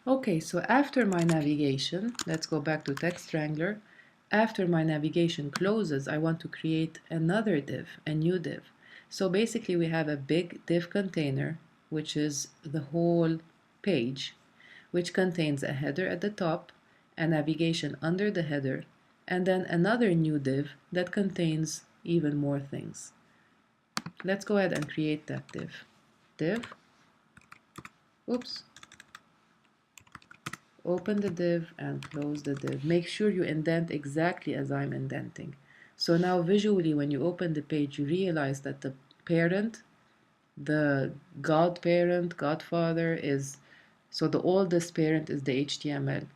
Okay, so after my navigation, let's go back to Text Wrangler. After my navigation closes, I want to create another div, a new div. So basically we have a big div container, which is the whole page, which contains a header at the top, a navigation under the header, and then another new div that contains even more things. Let's go ahead and create that div. Div, oops, open the div and close the div. Make sure you indent exactly as I'm indenting. So now visually when you open the page, you realize that the parent, the godparent, godfather is, so the oldest parent is the HTML.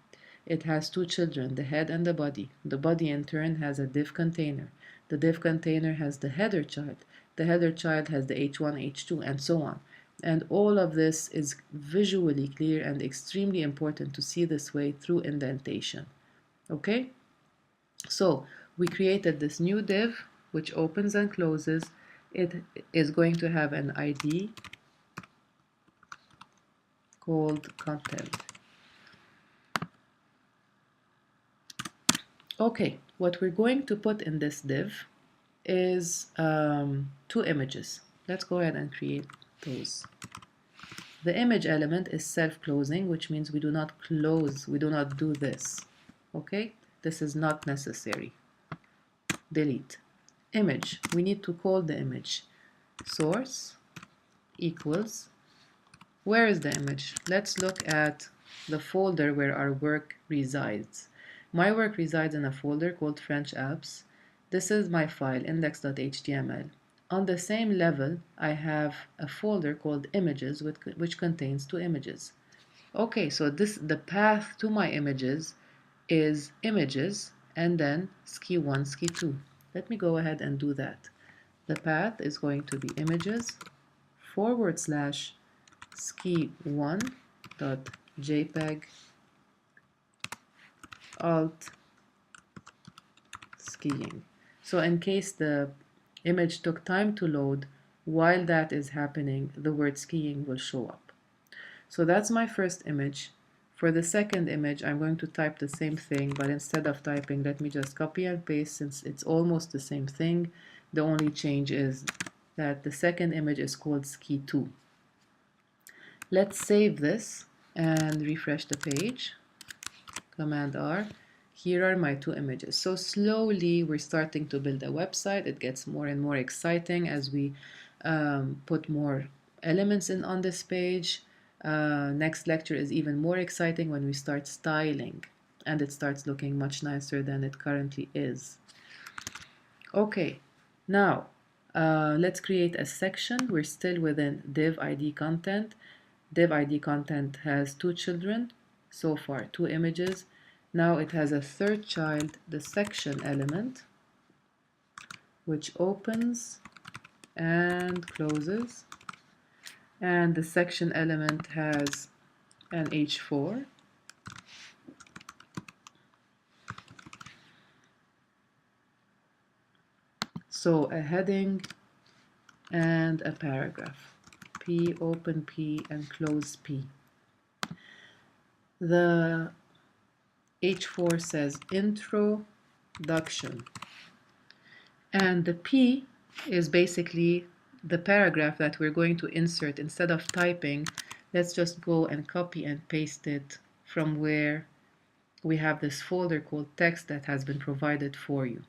It has two children, the head and the body. The body in turn has a div container. The div container has the header child. The header child has the H1, H2, and so on. And all of this is visually clear and extremely important to see this way through indentation. Okay? So we created this new div which opens and closes. It is going to have an ID called content. Okay, what we're going to put in this div is two images. Let's go ahead and create those. The image element is self-closing, which means we do not close, we do not do this. Okay, this is not necessary. Delete. Image, we need to call the image. Source equals, where is the image? Let's look at the folder where our work resides. My work resides in a folder called French Alps. This is my file, index.html. On the same level, I have a folder called images, which contains two images. Okay, so the path to my images is images and then ski1, ski2. Let me go ahead and do that. The path is going to be images / ski1.jpg alt skiing. So in case the image took time to load, while that is happening, the word skiing will show up. So that's my first image. For the second image, I'm going to type the same thing, but instead of typing, let me just copy and paste since it's almost the same thing. The only change is that the second image is called ski2. Let's save this and refresh the page. Command R. Here are my two images. So slowly we're starting to build a website. It gets more and more exciting as we put more elements in on this page. Next lecture is even more exciting when we start styling and it starts looking much nicer than it currently is. Okay, now let's create a section. We're still within div ID content. Div ID content has two children, so far two images. Now it has a third child, the section element, which opens and closes. And the section element has an H4. So a heading and a paragraph. P, open P, and close P. The H4 says introduction. And the P is basically the paragraph that we're going to insert. Instead of typing, let's just go and copy and paste it from where we have this folder called text that has been provided for you.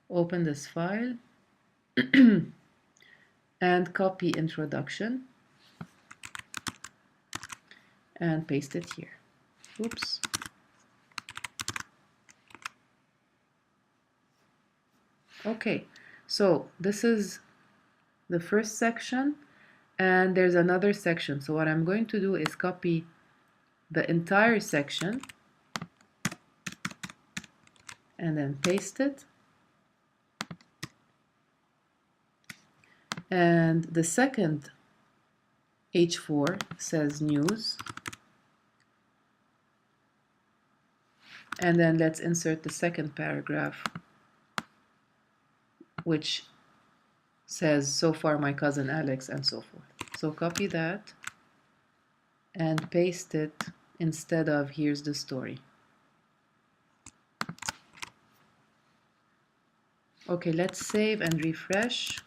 Open this file and copy introduction and paste it here. Oops. Okay, so this is the first section and there's another section. So what I'm going to do is copy the entire section and then paste it. And the second H4 says news. And then let's insert the second paragraph, which says, so far my cousin Alex, and so forth. So copy that and paste it instead of here's the story. Okay, let's save and refresh.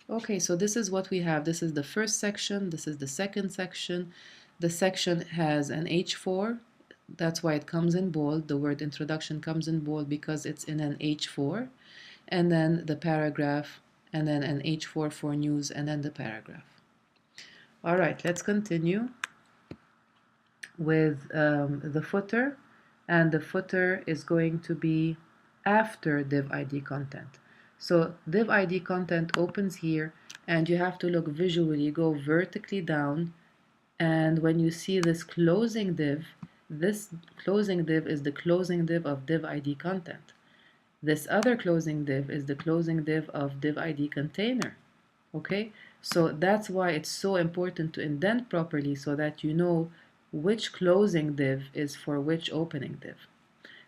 Okay, so this is what we have. This is the first section, this is the second section. The section has an H4. That's why it comes in bold. The word introduction comes in bold because it's in an H4. And then the paragraph, and then an H4 for news, and then the paragraph. All right, let's continue with the footer. And the footer is going to be after div ID content. So div ID content opens here, and you have to look visually, go vertically down, and when you see this closing div, this closing div is the closing div of div ID content. This other closing div is the closing div of div ID container. Okay, so that's why it's so important to indent properly so that you know which closing div is for which opening div.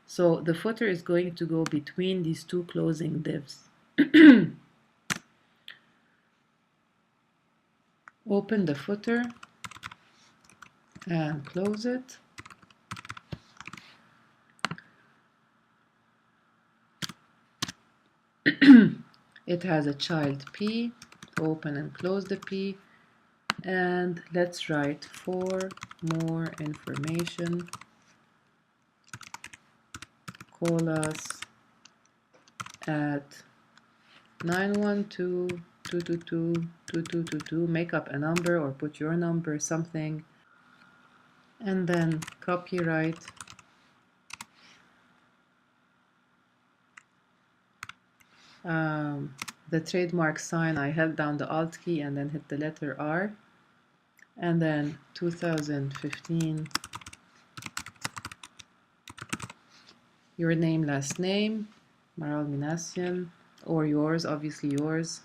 So the footer is going to go between these two closing divs. Open the footer and close it. It has a child P. Open and close the P. And let's write for more information. Call us at 912-222-2222. Make up a number or put your number, something, and then copyright the trademark sign. I held down the Alt key and then hit the letter R, and then 2015, your name, last name, Maral Minassian, or yours, obviously yours,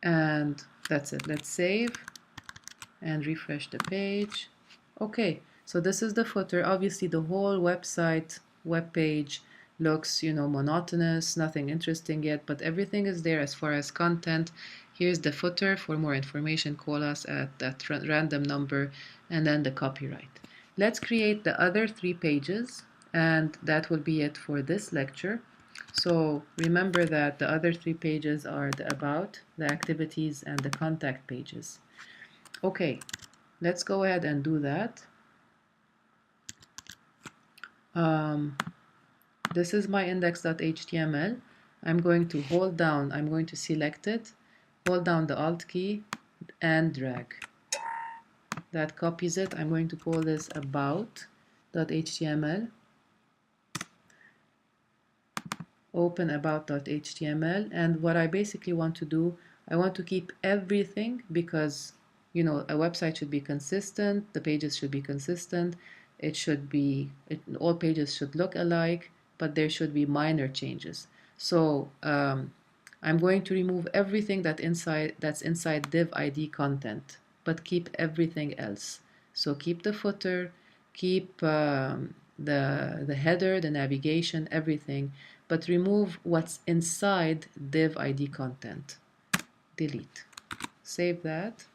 and that's it. Let's save and refresh the page. Okay, so this is the footer. Obviously the whole web page looks, monotonous, nothing interesting yet, but everything is there as far as content. Here's the footer. For more information, call us at that random number, and then the copyright. Let's create the other 3 pages, and that will be it for this lecture. So remember that the other 3 pages are the about, the activities, and the contact pages. Okay, let's go ahead and do that. This is my index.html. I'm going to select it, hold down the Alt key, and drag. That copies it. I'm going to call this about.html. Open about.html, and what I basically want to do, I want to keep everything because a website should be consistent, the pages should be consistent, all pages should look alike, but there should be minor changes. So I'm going to remove everything that's inside div ID content, but keep everything else. So keep the footer, keep the header, the navigation, everything, but remove what's inside div ID content. Delete. Save that.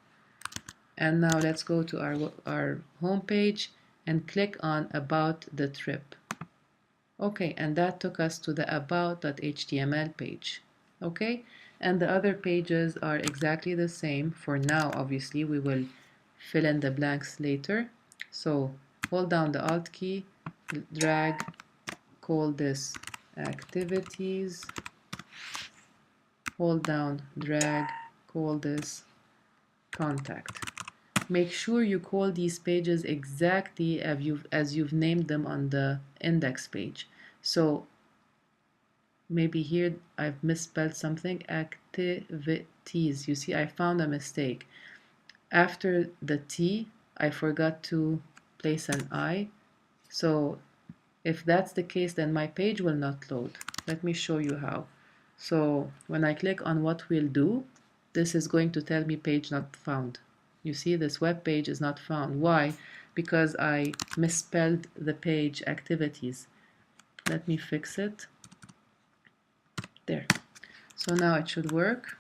And now let's go to our home page and click on About the Trip. Okay, and that took us to the about.html page. Okay, and the other pages are exactly the same for now. Obviously, we will fill in the blanks later. So hold down the Alt key, drag, call this activities, hold down, drag, call this contact. Make sure you call these pages exactly as you've named them on the index page. So maybe here I've misspelled something. Activities. You see, I found a mistake. After the T, I forgot to place an I. So if that's the case, then my page will not load. Let me show you how. So when I click on what we'll do, this is going to tell me page not found. You see, this web page is not found. Why? Because I misspelled the page activities. Let me fix it. There. So now it should work.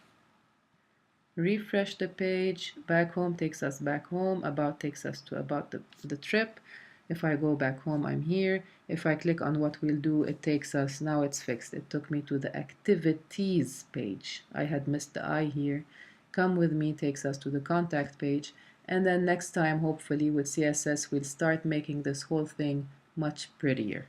refresh the page. Back home takes us back home. About takes us to about the trip. If I go back home, I'm here. If I click on what we'll do, it takes us, now it's fixed. It took me to the activities page. I had missed the I here. Come with me takes us to the contact page. And then next time, hopefully with CSS, we'll start making this whole thing much prettier.